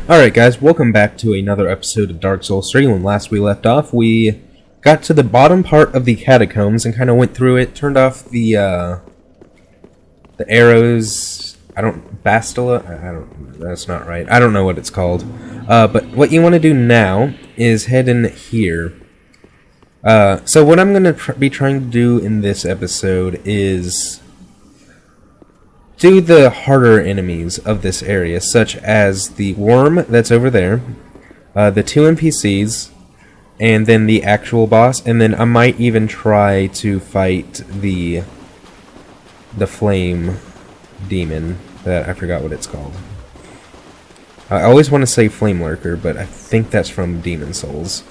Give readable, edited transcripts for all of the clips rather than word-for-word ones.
Alright guys, welcome back to another episode of Dark Souls 3. When last we left off, we got to the bottom part of the catacombs and kind of went through it, turned off the arrows. That's not right. I don't know what it's called. But what you want to do now is head in here. So what I'm going to be trying to do in this episode is do the harder enemies of this area, such as the worm that's over there, the two NPCs, and then the actual boss, and then I might even try to fight the flame demon that I forgot what it's called. I always want to say flame lurker, but I think that's from Demon Souls.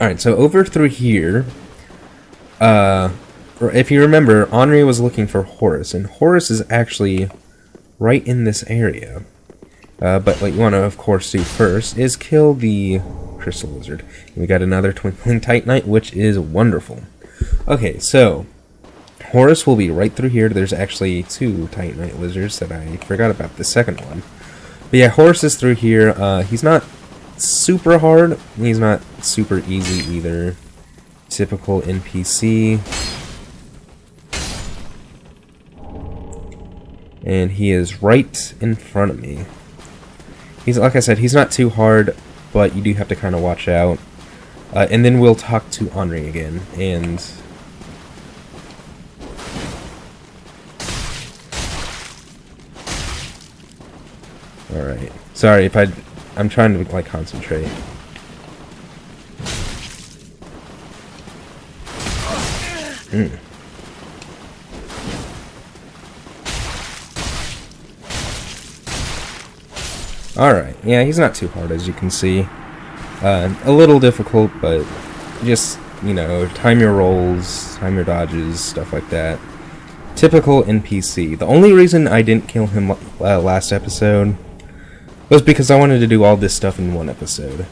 Alright, so over through here, if you remember, Henri was looking for Horus, and Horus is actually right in this area. But what you want to, of course, do first is kill the Crystal Lizard. And we got another Twinkling Titanite, which is wonderful. Okay, so Horus will be right through here. There's actually two Titanite Lizards that I forgot about the second one. But yeah, Horus is through here. He's not super hard. He's not super easy either. Typical NPC. And he is right in front of me. He's, like I said, he's not too hard, but you do have to kind of watch out. And then we'll talk to Henri again, and alright. Sorry if I'm trying to, like, concentrate. Alright, yeah, he's not too hard, as you can see. A little difficult, but just, you know, time your rolls, time your dodges, stuff like that. Typical NPC. The only reason I didn't kill him last episode was because I wanted to do all this stuff in one episode.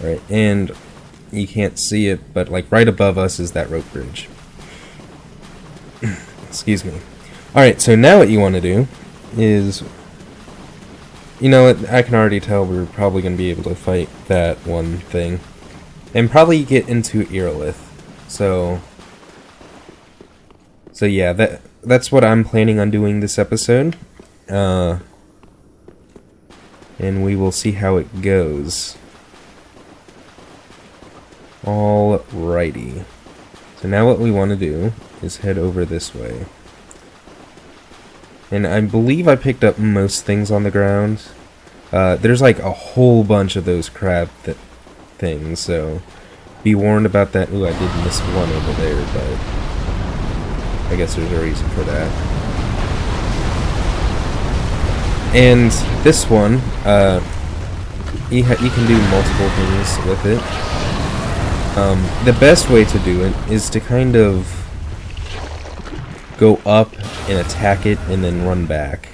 Alright, and you can't see it, but like right above us is that rope bridge. Excuse me. Alright, so now what you want to do is, you know what, I can already tell we're probably going to be able to fight that one thing. And probably get into Irilith. So yeah, that's what I'm planning on doing this episode. And we will see how it goes. Alrighty. So now what we want to do is head over this way. And I believe I picked up most things on the ground. There's like a whole bunch of those crab things, so be warned about that. Ooh, I did miss one over there, but I guess there's a reason for that. And this one, you can do multiple things with it. The best way to do it is to kind of go up and attack it and then run back.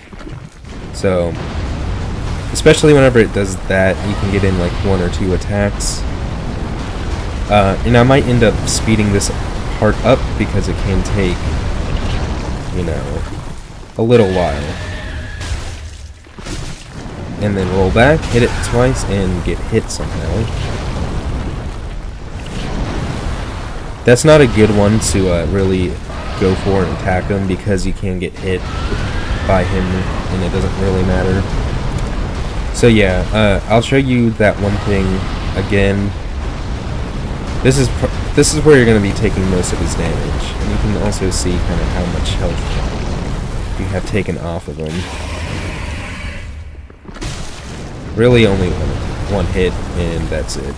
So, especially whenever it does that, you can get in like one or two attacks. And I might end up speeding this part up because it can take, you know, a little while. And then roll back, hit it twice, and get hit somehow. That's not a good one to really go for and attack him, because you can get hit by him and it doesn't really matter. So yeah, I'll show you that one thing again. This is where you're going to be taking most of his damage, and you can also see kind of how much health you have taken off of him. Really only one hit, and that's it.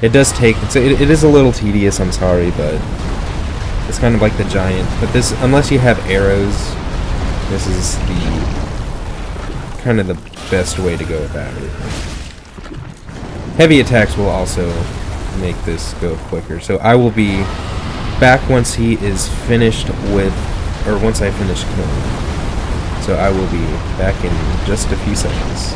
It does take, it is a little tedious, I'm sorry, but it's kind of like the giant. But this, unless you have arrows, this is the kind of the best way to go about it. Heavy attacks will also make this go quicker. So I will be back once he is finished with, or once I finish killing. So I will be back in just a few seconds.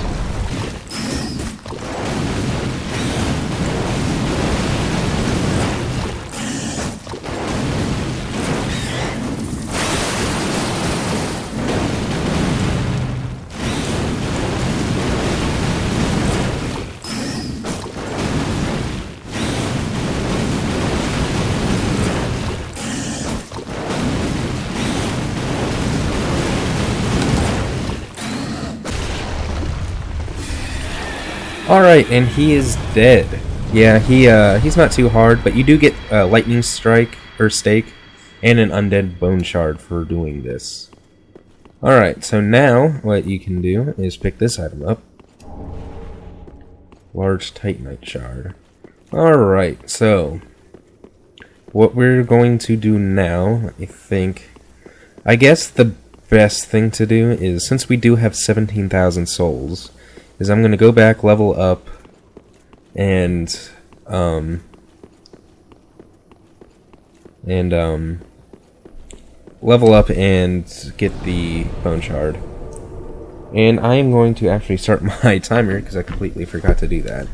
Alright, and he is dead. Yeah, he's not too hard, but you do get lightning strike or stake and an undead bone shard for doing this. Alright, so now what you can do is pick this item up. Large Titanite shard. Alright, so what we're going to do now, I guess the best thing to do is, since we do have 17,000 souls, is I'm going to go back, level up, and level up and get the bone shard. And I am going to actually start my timer because I completely forgot to do that.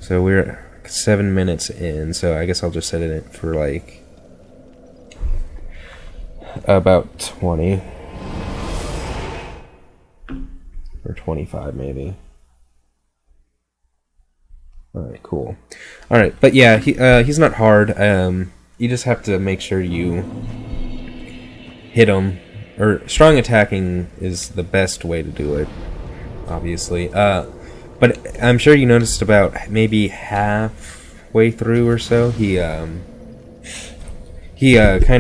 So we're 7 minutes in, so I guess I'll just set it for like about 20 or 25 maybe. Alright, cool. Alright, but yeah, he's not hard. You just have to make sure you hit him. Or strong attacking is the best way to do it, obviously. But I'm sure you noticed about maybe halfway through or so, he kind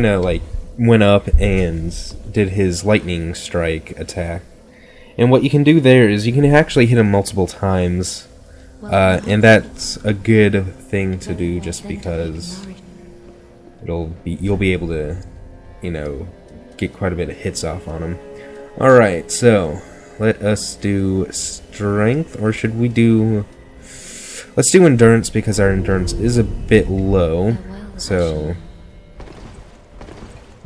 of like went up and did his lightning strike attack. And what you can do there is you can actually hit him multiple times, and that's a good thing to do just because you'll be able to, you know, get quite a bit of hits off on him. Alright, so let us do strength, or should we do... Let's do endurance because our endurance is a bit low. So,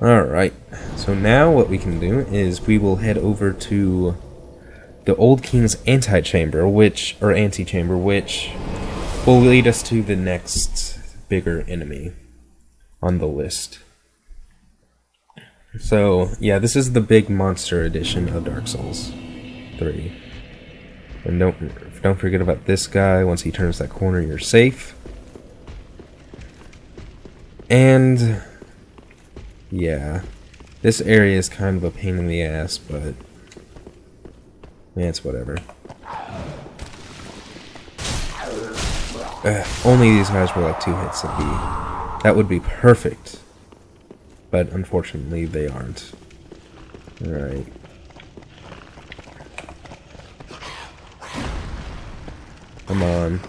alright, so now what we can do is we will head over to the Old King's antechamber, which will lead us to the next bigger enemy on the list. So, yeah, this is the big monster edition of Dark Souls 3. And don't forget about this guy. Once he turns that corner, you're safe. And yeah, this area is kind of a pain in the ass, but yeah, it's whatever. Only these guys were like 2 hits. That would be perfect. But unfortunately, they aren't. Alright. Come on.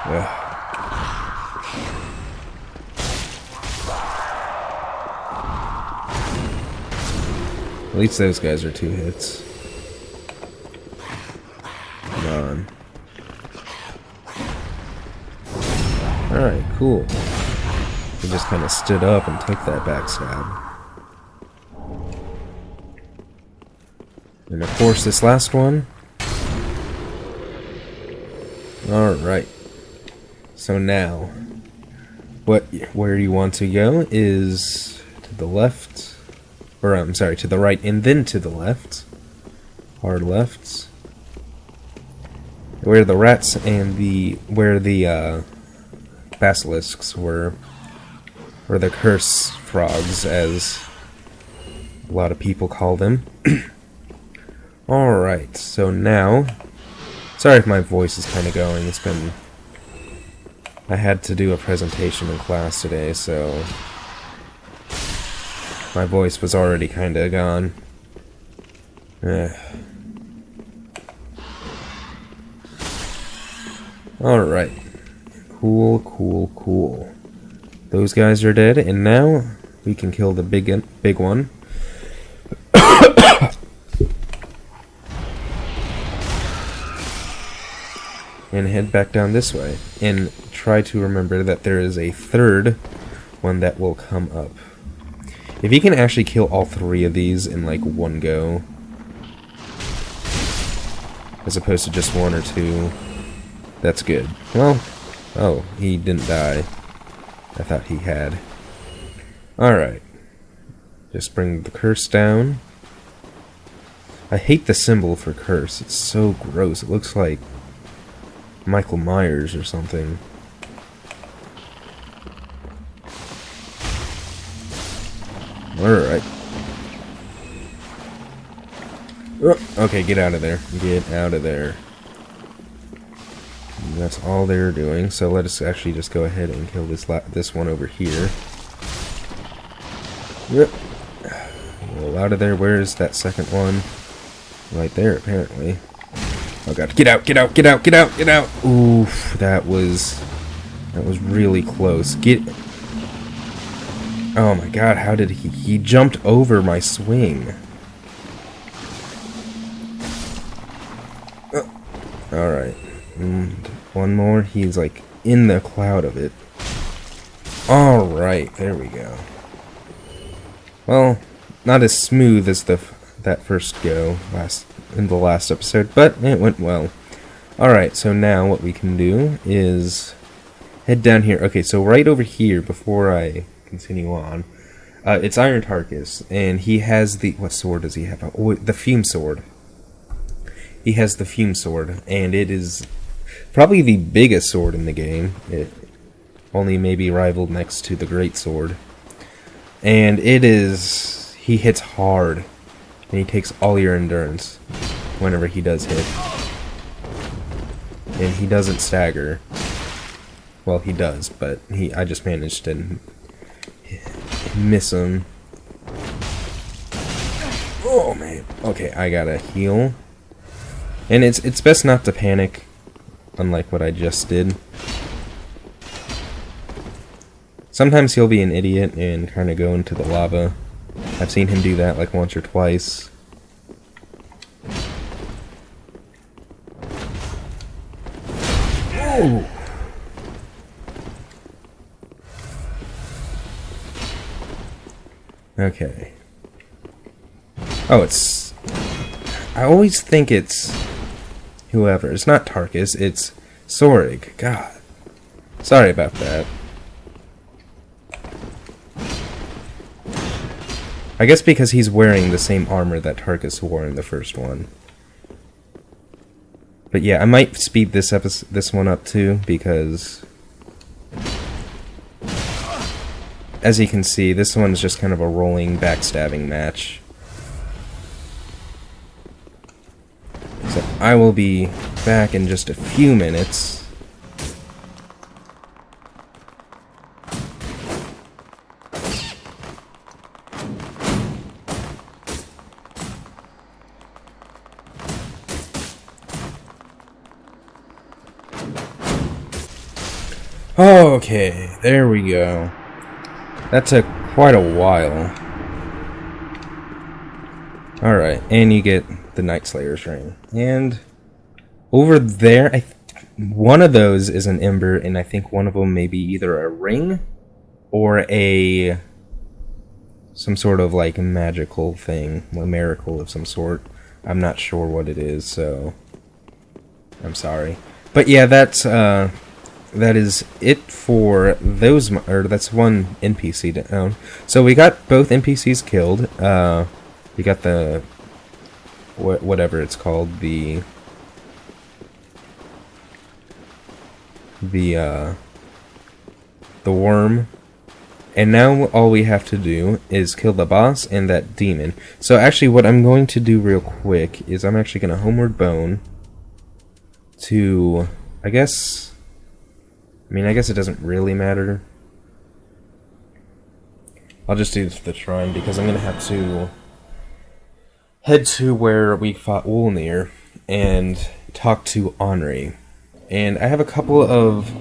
Ugh. At least those guys are 2 hits. Come on. Alright, cool. He just kind of stood up and took that backstab. And of course, this last one. Alright. So now, where you want to go is to the left. Or, I'm sorry, to the right and then to the left. Hard lefts. Where the rats and where the basilisks were, or the curse frogs, as a lot of people call them. Alright, so now, sorry if my voice is kind of going, I had to do a presentation in class today, so my voice was already kind of gone. Alright. Cool. Those guys are dead, and now we can kill the big one. And head back down this way. And try to remember that there is a third one that will come up. If you can actually kill all 3 of these in like one go, as opposed to just 1 or 2, that's good. Well, oh, he didn't die. I thought he had. Alright. Just bring the curse down. I hate the symbol for curse. It's so gross. It looks like Michael Myers or something. Alright. Okay, get out of there. Get out of there. And that's all they're doing. So let us actually just go ahead and kill this one over here. Yep. Roll out of there. Where is that second one? Right there, apparently. Oh god, get out, get out, get out, get out, get out! Oof, that was really close. Oh my god, how did he jumped over my swing. Alright. And one more, he's like in the cloud of it. Alright, there we go. Well, not as smooth as that first go in the last episode, but it went well. Alright, so now what we can do is head down here. Okay, so right over here, before I continue on, it's Iron Tarkus, and he has the... What sword does he have? Oh, the Fume Sword. He has the Fume Sword, and it is probably the biggest sword in the game. It only maybe rivaled next to the Great Sword. And it is... He hits hard. And he takes all your endurance whenever he does hit. And he doesn't stagger. Well, he does, but I just managed to miss him. Oh, man. Okay, I gotta heal. And it's best not to panic, unlike what I just did. Sometimes he'll be an idiot and kind of go into the lava. I've seen him do that like once or twice. Oh. Okay. Oh, it's... I always think it's whoever. It's not Tarkus, it's Sorig. God. Sorry about that. I guess because he's wearing the same armor that Tarkus wore in the first one. But yeah, I might speed this one up too, because as you can see, this one's just kind of a rolling backstabbing match. So I will be back in just a few minutes. Okay, there we go. That took quite a while. Alright, and you get the Night Slayer's ring. And over there, one of those is an ember, and I think one of them may be either a ring or some sort of like magical thing, a miracle of some sort. I'm not sure what it is, so I'm sorry. But yeah, that is it for those, or that's one NPC down. So we got both NPCs killed. We got the whatever it's called, the worm. And now all we have to do is kill the boss and that demon. So actually what I'm going to do real quick is I'm actually going to Homeward Bone to, I guess it doesn't really matter. I'll just do the shrine because I'm going to have to head to where we fought Wolnir and talk to Henri. And I have a couple of...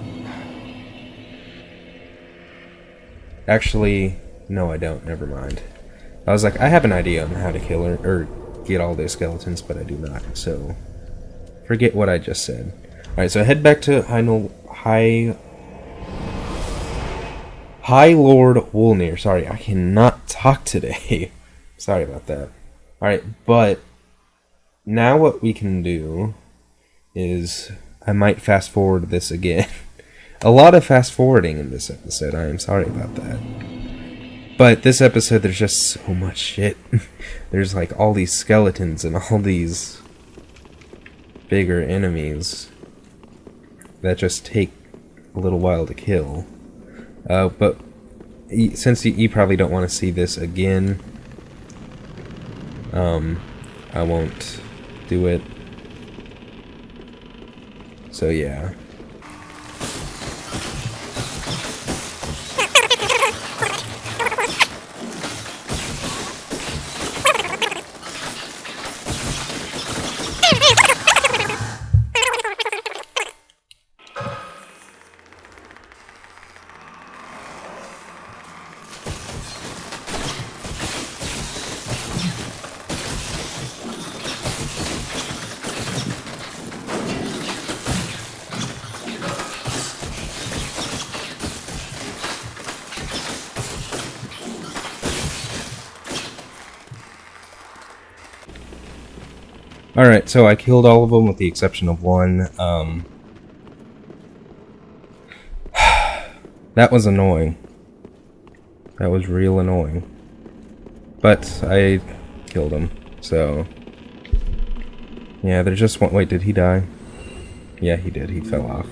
Actually, no I don't, never mind. I was like, I have an idea on how to kill her, or get all those skeletons, but I do not, so forget what I just said. Alright, so head back to High Lord Wolnir. Sorry, I cannot talk today. Sorry about that. Alright, but now what we can do is I might fast forward this again. A lot of fast forwarding in this episode. I am sorry about that. But this episode, there's just so much shit. There's like all these skeletons and all these bigger enemies that just take a little while to kill. But since you probably don't want to see this again, I won't do it. So yeah. Alright, so I killed all of them with the exception of one. That was annoying. That was real annoying. But I killed him, so... Yeah, there's just one... Wait, did he die? Yeah, he did. He fell off.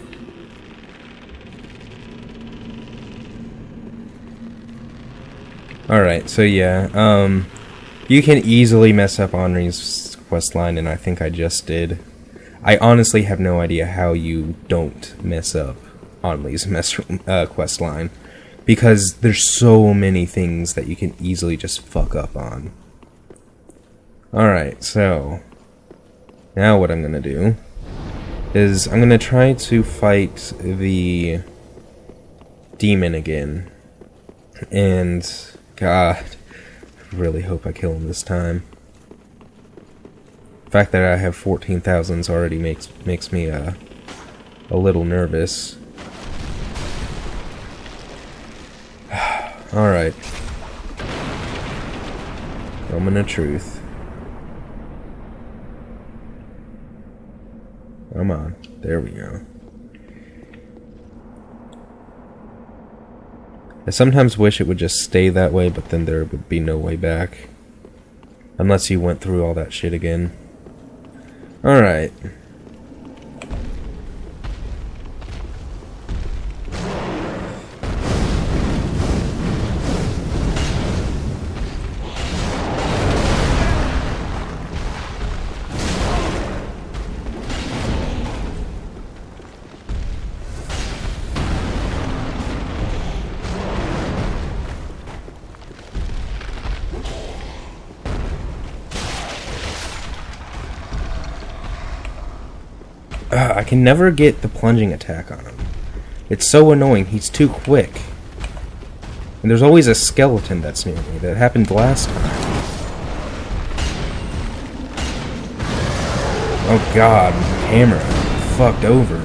Alright, so yeah, you can easily mess up Henri's quest line, and I think I just did. I honestly have no idea how you don't mess up Henri's quest line, because there's so many things that you can easily just fuck up on. Alright, so now what I'm gonna do is I'm gonna try to fight the demon again, and God, I really hope I kill him this time. The fact that I have 14,000s already makes me a little nervous. Alright. Moment of truth. Come on. There we go. I sometimes wish it would just stay that way, but then there would be no way back. Unless you went through all that shit again. Alright. I can never get the plunging attack on him. It's so annoying. He's too quick. And there's always a skeleton that's near me. That happened last time. Oh god, my camera fucked over.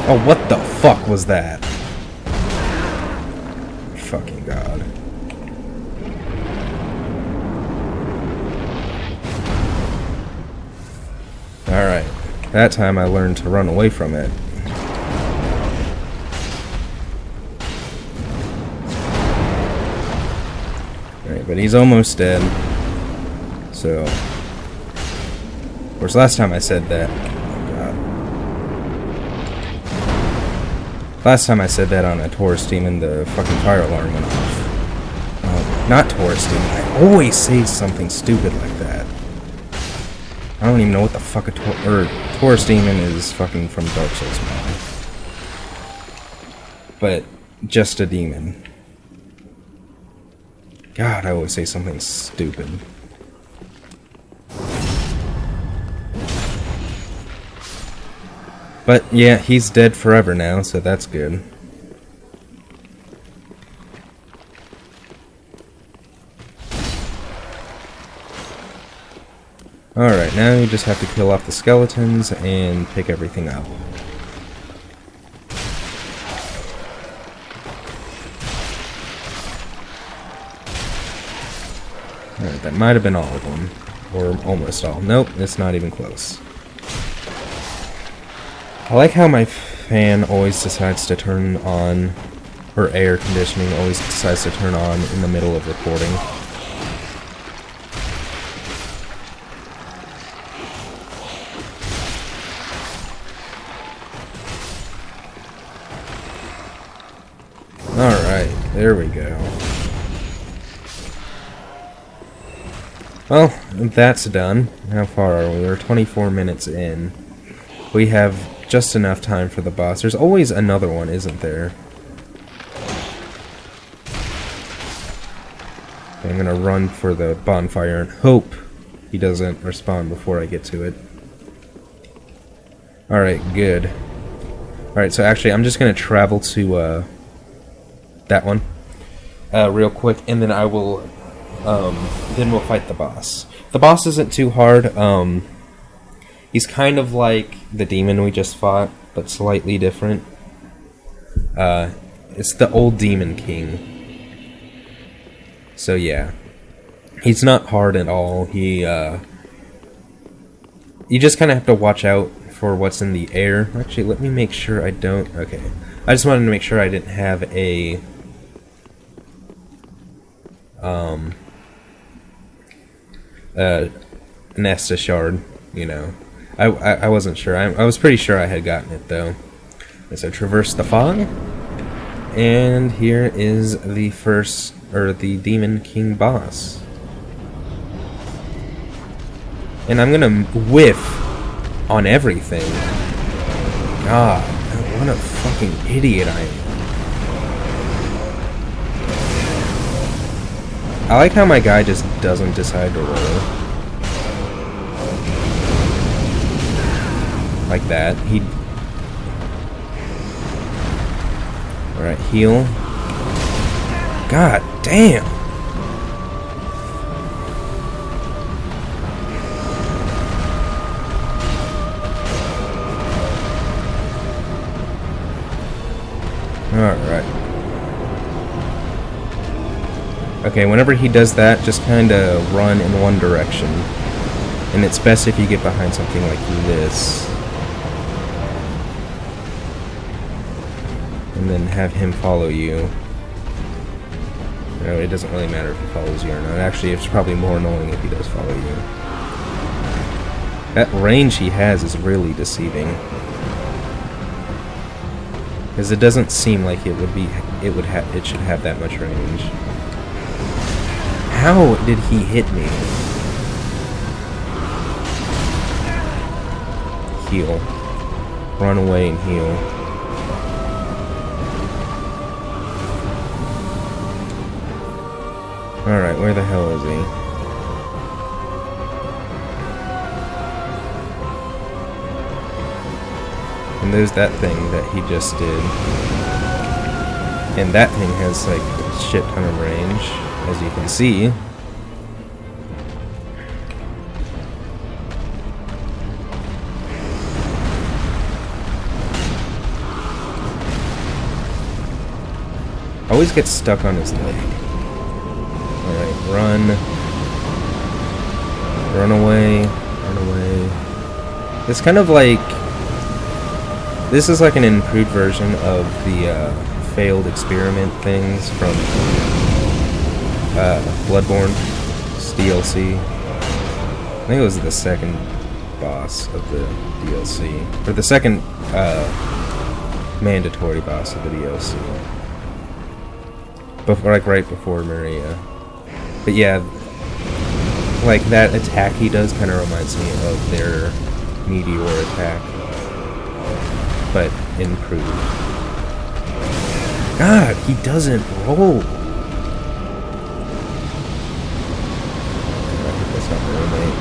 Oh, what the fuck was that? Fucking god. Alright, that time I learned to run away from it. Alright, but he's almost dead. So... Of course, last time I said that... Oh god. Last time I said that on a Taurus demon, the fucking fire alarm went off. Not Taurus demon, I always say something stupid like that. I don't even know what the fuck a Taurus demon is fucking from Dark Souls, man. But just a demon. God, I always say something stupid. But yeah, he's dead forever now, so that's good. Alright, now you just have to kill off the skeletons and pick everything up. Alright, that might have been all of them. Or almost all. Nope, it's not even close. I like how my fan always decides to turn on, or air conditioning always decides to turn on in the middle of recording. Alright, there we go. Well, that's done. How far are we? We're 24 minutes in. We have just enough time for the boss. There's always another one, isn't there? I'm gonna run for the bonfire and hope he doesn't respond before I get to it. Alright, good. Alright, so actually I'm just gonna travel to that one real quick, and then I will then we'll fight the boss. The boss isn't too hard. He's kind of like the demon we just fought, but slightly different. It's the old Demon King. So yeah, he's not hard at all. You just kind of have to watch out for what's in the air. Actually, let me make sure I don't. Okay, I just wanted to make sure I didn't have a Nesta shard. You know, I wasn't sure. I was pretty sure I had gotten it though. So traverse the fog, and here is the first. Or the Demon King boss. And I'm gonna whiff on everything. God, what a fucking idiot I am. I like how my guy just doesn't decide to roll. Like that. Alright, heal. God damn! Alright. Okay, whenever he does that, just kinda run in one direction. And it's best if you get behind something like this. And then have him follow you. No, it doesn't really matter if he follows you or not. Actually, it's probably more annoying if he does follow you. That range he has is really deceiving. Because it doesn't seem like it should have that much range. How did he hit me? Heal. Run away and heal. Alright, where the hell is he? And there's that thing that he just did. And that thing has like a shit ton of range, as you can see. I always get stuck on his leg. Alright, run. Run away. Run away. It's kind of like... This is like an improved version of the failed experiment things from Bloodborne's DLC. I think it was the second boss of the DLC. Or the second mandatory boss of the DLC. Before, like right before Maria. But yeah, like that attack he does kind of reminds me of their meteor attack, but improved. God, he doesn't roll. I think that's not very right.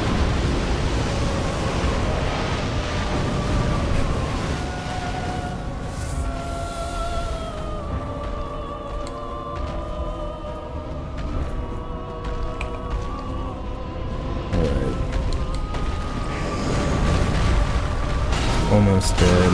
Almost dead.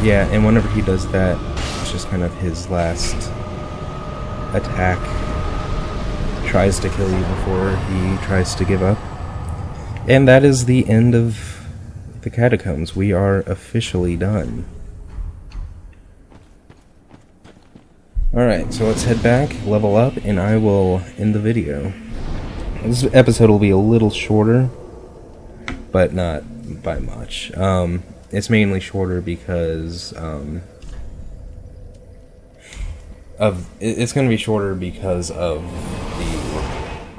Yeah, and whenever he does that, it's just kind of his last attack. Tries to kill you before he tries to give up. And that is the end of the catacombs. We are officially done. Alright, so let's head back, level up, and I will end the video. This episode will be a little shorter, but not by much. it's mainly shorter because it's going to be shorter because of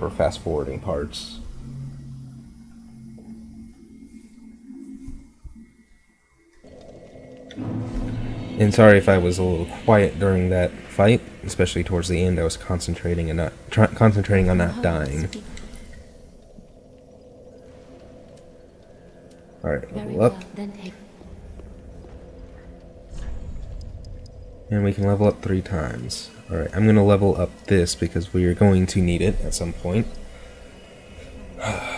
the fast forwarding parts. And sorry if I was a little quiet during that fight, especially towards the end. I was concentrating on not dying. All right, level up. And we can level up 3 times. All right, I'm gonna level up this because we are going to need it at some point.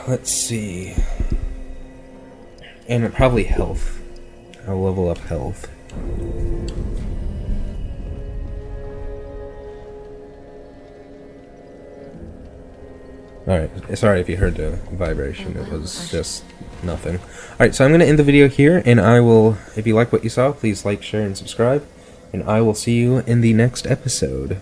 Let's see. And probably health. I'll level up health. Alright, sorry if you heard the vibration, it was just nothing. Alright, so I'm going to end the video here, and I will, if you like what you saw, please like, share, and subscribe, and I will see you in the next episode.